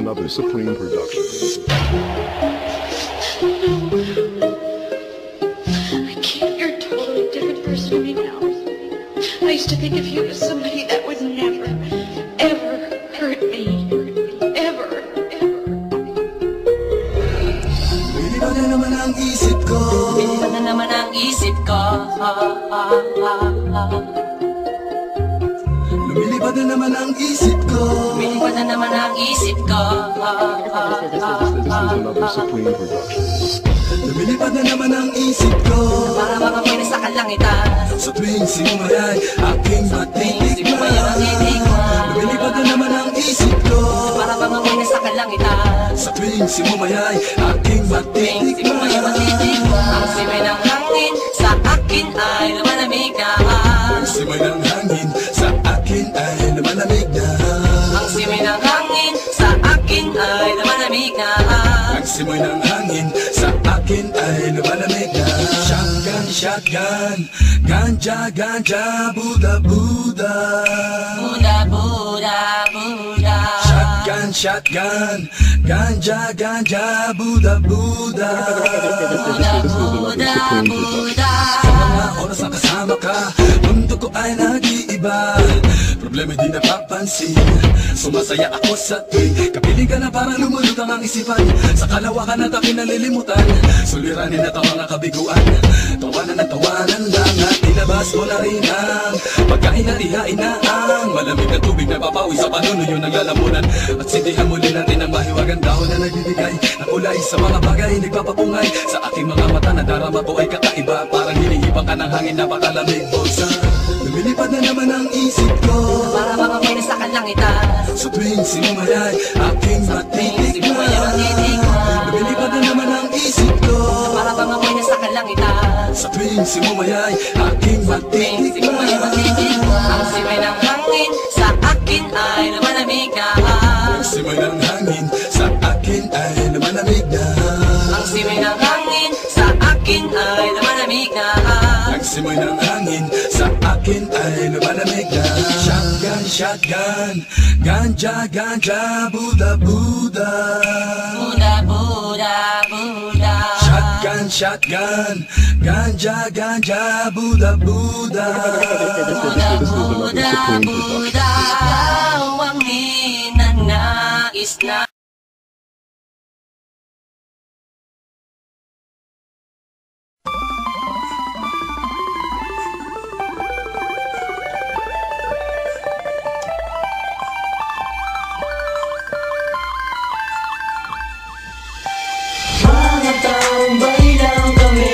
another Supreme production. I can't. You're a totally different person to me now. I used to think of you as somebody that would never, ever hurt me. Ever, ever. Lumilipad na naman ang isip ko. Lumilipad na naman ang isip ko. Lumilipad na naman ang isip ko. Lumilipad na naman ang isip ko. This is another Supreme production. Lumilipad na naman ang isip ko. Para mga pwede sa kalangitan. Sa tuwing sinumayay, aking matitikman. Lumilipad na naman ang isip ko. Para mga pwede sa kalangitan. Sa tuwing sinumayay, aking matitikman. Ang simay ng hangin sa akin ay lumalamig na. Ang simay ng hangin sa akin ay lumalamig na. Ang simay ng hangin sa akin ay lumalamig na. Ang simay ng hangin sa akin ay lumalamig na. Shotgun, shotgun, ganja, ganja, Buddha, Buddha. Buddha, Buddha, Buddha. Shotgun, shotgun, ganja, ganja, Buddha, Buddha. Buddha, Buddha, Buddha. Sa mga oras na kasama ka, mundo ko ay nag-iiba. Problema di napapansin, sumasaya ako sa tuwing kapiling ka na parang lumulutang ang isipan. Sa kalawakan at aking nalilimutan, suliranin at ang mga kabiguan. Tawanan at tawanan lang at ilabas mo na rin ang pagkain at ihain na ang malamig na tubig na papawi sa panunuyo ng lalamunan. At sindihan muli natin ang mahiwagang dahon na nagbibigay na kulay sa mga bagay nagpapapungay. Sa aking mga mata na darama ko ay kakaiba, parang hinihibang ka ng hangin na pakalamig bulsa. Lumilipad na naman ang isip ko. Para mga pwede sa kalangitan. Sa tuwing sinumayay, aking matitikman. Lumilipad na naman ang isip ko. Para mga pwede sa kalangitan. Sa tuwing sinumayay, aking matitikman. Ang simay ng hangin sa akin ay lumalamig na. Ang simay ng hangin sa akin ay lumalamig na. Ang simay ng hangin sa akin ay lumalamig na. Ang simay ng hangin sa akin ay lumalamig na. Shotgun, shotgun, ganja, ganja, Buddha, Buddha. Buddha, Buddha, Buddha. Shotgun, shotgun, ganja, ganja, Buddha, Buddha. Buddha, Buddha, Buddha. Ikaw ang ninanais na. Mga tambay lang kami,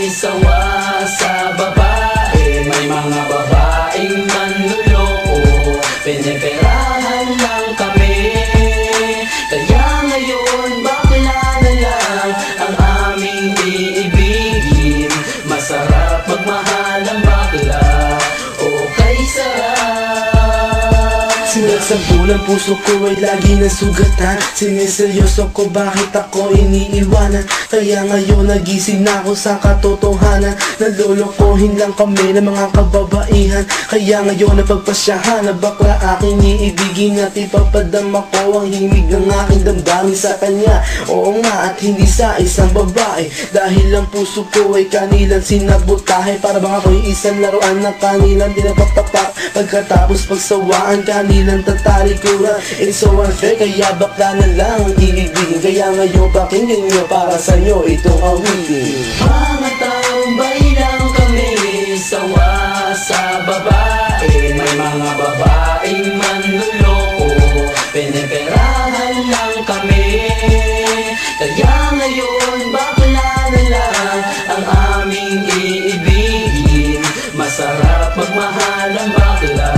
sawa sa babae. May mga babaeng manluloko, piniperahan lang kami. Kaya ngayon bakla na lang ang aming iibigin. Masarap magmahal ang bakla, okay sarap. Sinagsampulang puso ko ay lagi ng sugatan. Siniseryoso ko bakit ako iniiwanan. Kaya ngayon nagising na ako sa katotohanan. Nalolokohin lang kami ng mga kababaihan. Kaya ngayon napagpasyahan na bakla aking iibigin. At ipapadama ko ang himig ng aking damdamin sa kanya. Oo nga, at hindi sa isang babae. Dahil ang puso ko ay kanilang sinabotahe. Para bang ako'y isang laruan na kanilang dinapapapa. Pagkatapos pagsawaan kanilang tatalikuran. It's so unfair, kaya bakla na lang ang iibigin. Kaya ngayon pakinggan nyo para sa'yo itong awitin. Mga tambay lang kami, sawa sa babae. May mga babaeng manluloko, piniperahan lang kami. Kaya ngayon bakla na lang ang aming iibigin. Masarap magmahal ang bakla,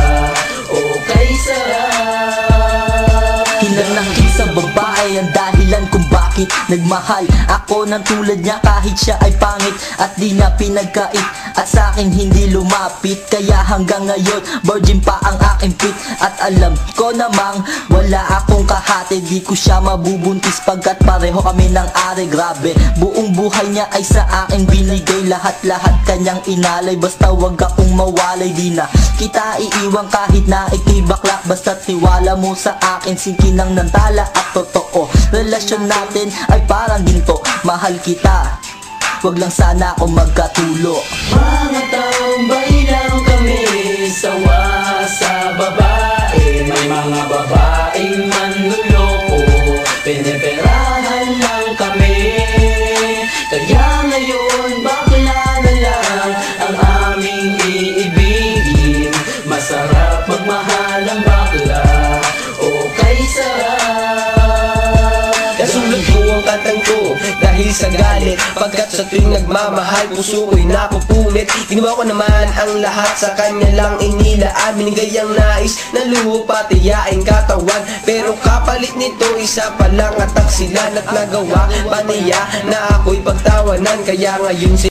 okay sarap. Ilan ng isang babae ang dahilan kung bakit nagmahal ako ng tulad niya kahit siya ay pangit at di na pinagkait at sa akin hindi lumapit. Kaya hanggang ngayon virgin pa ang aking pit at alam ko namang wala akong kahati. Di ko siya mabubuntis pagkat pareho kami ng ari. Grabe, buong buhay niya ay sa akin binigay. Lahat-lahat kanyang inalay, basta wag akong mawalay. Di na kita iiwan kahit na ika'y bakla. Basta't tiwala mo sa akin, sinkinang ng tala at totoo. Relasyon natin ay parang ginto, mahal kita, wag lang sana ako magkatulo. Mga taong baylang kami, sawa sa babae. May mga babaeng manluloko, piniperahan lang kami. Kaya ngayon bakla na lang ang aming iibigin. Masarap magmahal ang bakla, okay sarap. Nasulat ko ang kantang ko dahil sa galit, pagkat sa tuwing nagmamahal puso ko'y napupunit. Ginawa ko naman ang lahat, sa kanya lang inilaan. Binigay ang nais na lupa, tiyain katawan, pero kapalit nito isa pa lang at taksilan. At nagawa pa niya na ako'y pagtawanan, kaya ngayon